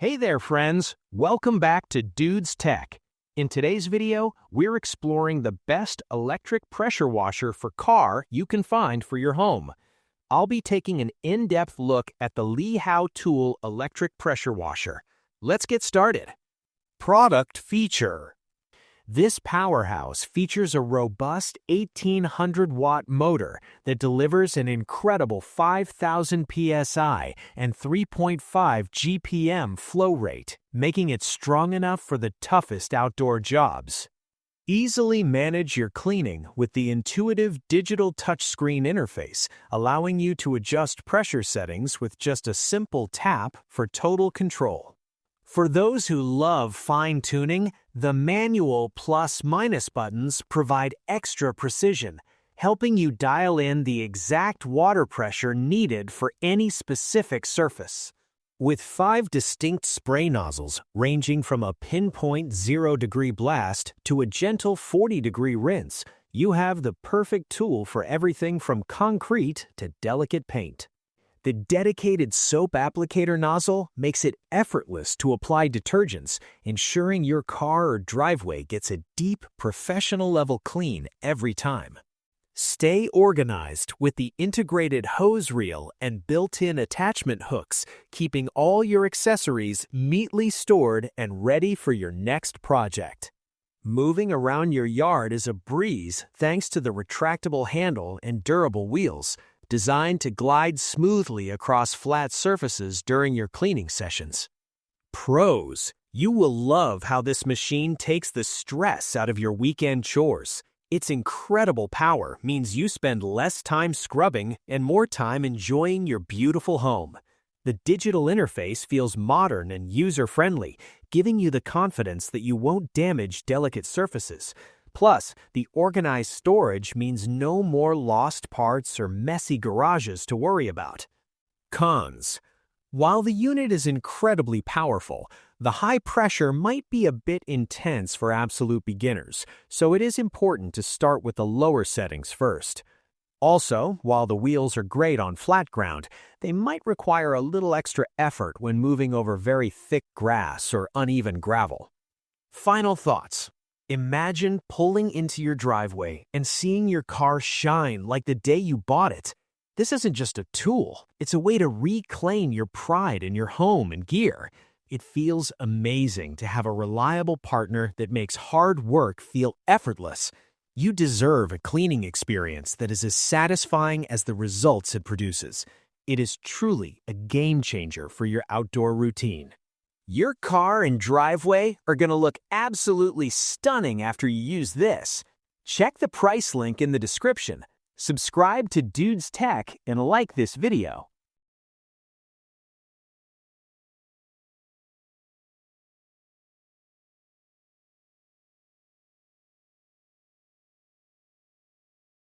Hey there, friends! Welcome back to Dudes Tech. In today's video, we're exploring the best electric pressure washer for car you can find for your home. I'll be taking an in-depth look at the Li-Hao Tool electric pressure washer. Let's get started. Product feature. This powerhouse features a robust 1,800-watt motor that delivers an incredible 5,000 psi and 3.5 GPM flow rate, making it strong enough for the toughest outdoor jobs. Easily manage your cleaning with the intuitive digital touchscreen interface, allowing you to adjust pressure settings with just a simple tap for total control. For those who love fine-tuning, the manual plus-minus buttons provide extra precision, helping you dial in the exact water pressure needed for any specific surface. With 5 distinct spray nozzles ranging from a pinpoint 0-degree blast to a gentle 40-degree rinse, you have the perfect tool for everything from concrete to delicate paint. The dedicated soap applicator nozzle makes it effortless to apply detergents, ensuring your car or driveway gets a deep, professional-level clean every time. Stay organized with the integrated hose reel and built-in attachment hooks, keeping all your accessories neatly stored and ready for your next project. Moving around your yard is a breeze thanks to the retractable handle and durable wheels, designed to glide smoothly across flat surfaces during your cleaning sessions. Pros: you will love how this machine takes the stress out of your weekend chores. Its incredible power means you spend less time scrubbing and more time enjoying your beautiful home. The digital interface feels modern and user-friendly, giving you the confidence that you won't damage delicate surfaces. Plus, the organized storage means no more lost parts or messy garages to worry about. Cons: while the unit is incredibly powerful, the high pressure might be a bit intense for absolute beginners, so it is important to start with the lower settings first. Also, while the wheels are great on flat ground, they might require a little extra effort when moving over very thick grass or uneven gravel. Final thoughts. Imagine pulling into your driveway and seeing your car shine like the day you bought it. This isn't just a tool, it's a way to reclaim your pride in your home and gear. It feels amazing to have a reliable partner that makes hard work feel effortless. You deserve a cleaning experience that is as satisfying as the results it produces. It is truly a game changer for your outdoor routine. Your car and driveway are going to look absolutely stunning after you use this. Check the price link in the description, subscribe to Dudes Tech, and like this video.